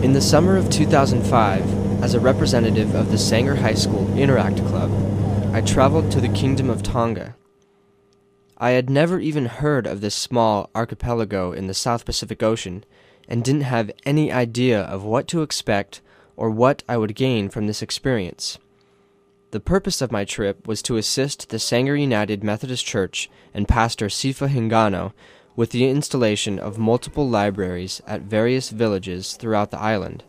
In the summer of 2005, as a representative of the Sanger High School Interact Club, I traveled to the Kingdom of Tonga. I had never even heard of this small archipelago in the South Pacific Ocean and didn't have any idea of what to expect or what I would gain from this experience. The purpose of my trip was to assist the Sanger United Methodist Church and Pastor Sifa Hingano with the installation of multiple libraries at various villages throughout the island.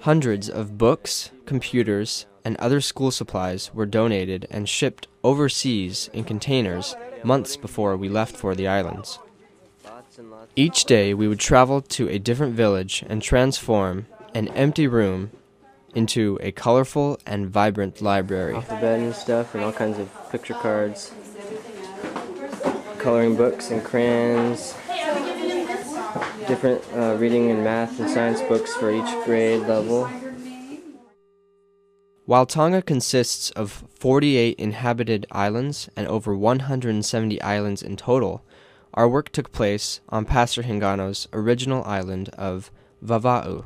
Hundreds of books, computers, and other school supplies were donated and shipped overseas in containers months before we left for the islands. Each day we would travel to a different village and transform an empty room into a colorful and vibrant library. Off the bed and stuff, and all kinds of picture cards, coloring books and crayons, different reading and math and science books for each grade level. While Tonga consists of 48 inhabited islands and over 170 islands in total, our work took place on Pastor Hingano's original island of Vava'u.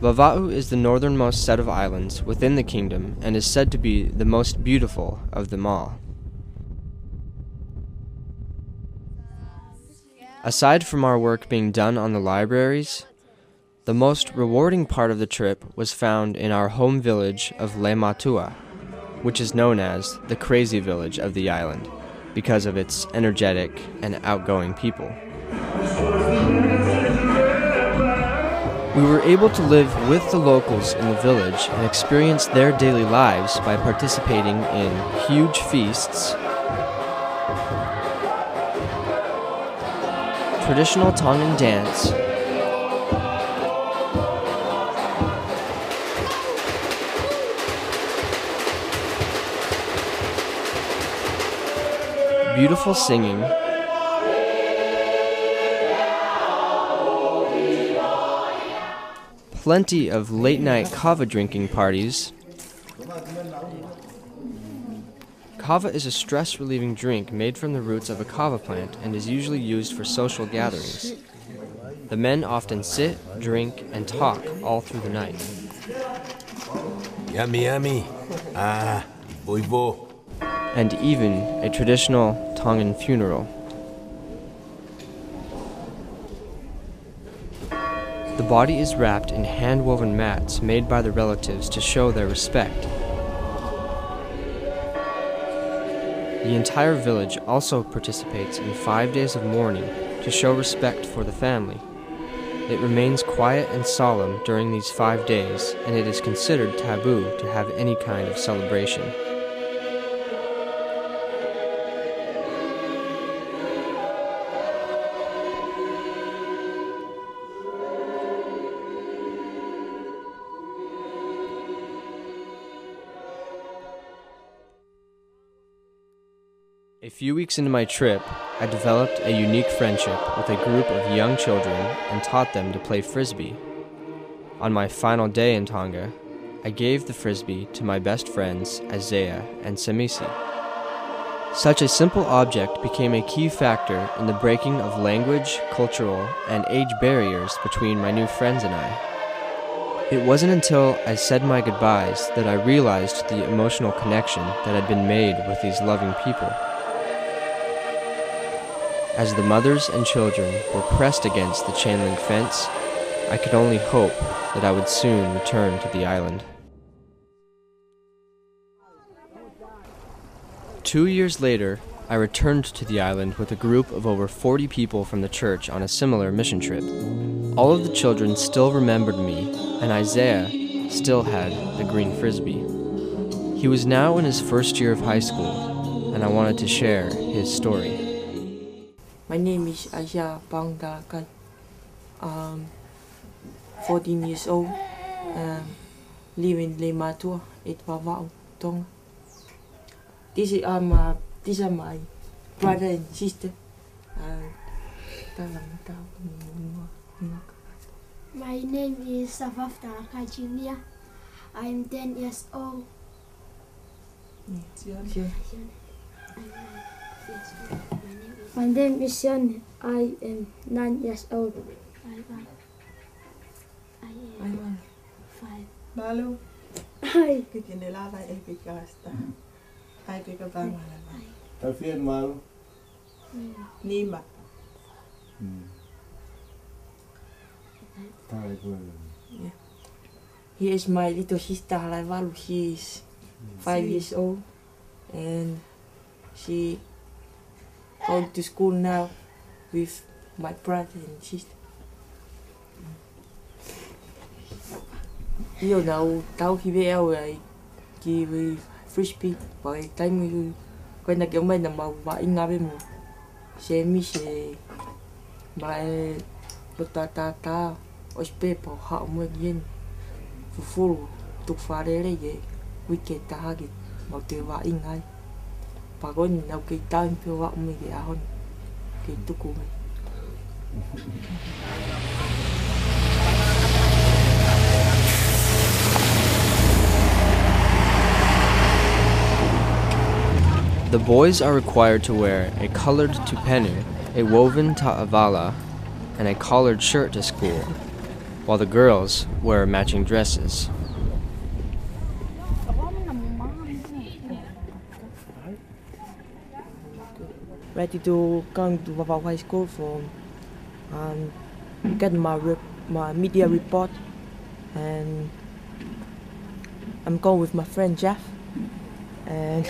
Vava'u is the northernmost set of islands within the kingdom and is said to be the most beautiful of them all. Aside from our work being done on the libraries, the most rewarding part of the trip was found in our home village of Lematua, which is known as the crazy village of the island because of its energetic and outgoing people. We were able to live with the locals in the village and experience their daily lives by participating in huge feasts, traditional Tongan dance, beautiful singing, plenty of late-night kava drinking parties. Kava is a stress-relieving drink made from the roots of a kava plant and is usually used for social gatherings. The men often sit, drink, and talk all through the night. Yummy, yummy. Ah, voivo. And even a traditional Tongan funeral. The body is wrapped in hand-woven mats made by the relatives to show their respect. The entire village also participates in 5 days of mourning to show respect for the family. It remains quiet and solemn during these 5 days, and it is considered taboo to have any kind of celebration. A few weeks into my trip, I developed a unique friendship with a group of young children and taught them to play frisbee. On my final day in Tonga, I gave the frisbee to my best friends Isaiah and Samisi. Such a simple object became a key factor in the breaking of language, cultural, and age barriers between my new friends and I. It wasn't until I said my goodbyes that I realized the emotional connection that had been made with these loving people. As the mothers and children were pressed against the chain link fence, I could only hope that I would soon return to the island. 2 years later, I returned to the island with a group of over 40 people from the church on a similar mission trip. All of the children still remembered me, and Isaiah still had the green frisbee. He was now in his first year of high school, and I wanted to share his story. My name is Isaiah Bangda Kai. 14 years old, live in Lematua, Vava'u, Tonga. These are my brother and sister. My name is Savafta Kajilia. I am 10 years old. My name is Sean. I am 9 years old. I am 5. Malu. Hi. Kikinilala epikasta. Hi, Kikabang. Tafian malu. Nima. Yeah. He is my little sister, Halaivalu. She is 5 years old, and she going to school now with my brother and sister. Yêu nào tao khi bé eo rồi thì với frisbee bởi tay mình quen là kiểu mình là màu và in bên mù xe mi xe mà bật ta ở spe bảo họ mua yên phụ tục phá đấy là gì weekend ta ha cái màu tiêu và in ngay và có nào cái tay phiêu họ mình cái hơn cái tục của mình. The boys are required to wear a colored tupenu, a woven ta'avala, and a collared shirt to school, while the girls wear matching dresses. Ready to come to Vava'u High School for get my media report, and I'm going with my friend Jeff, and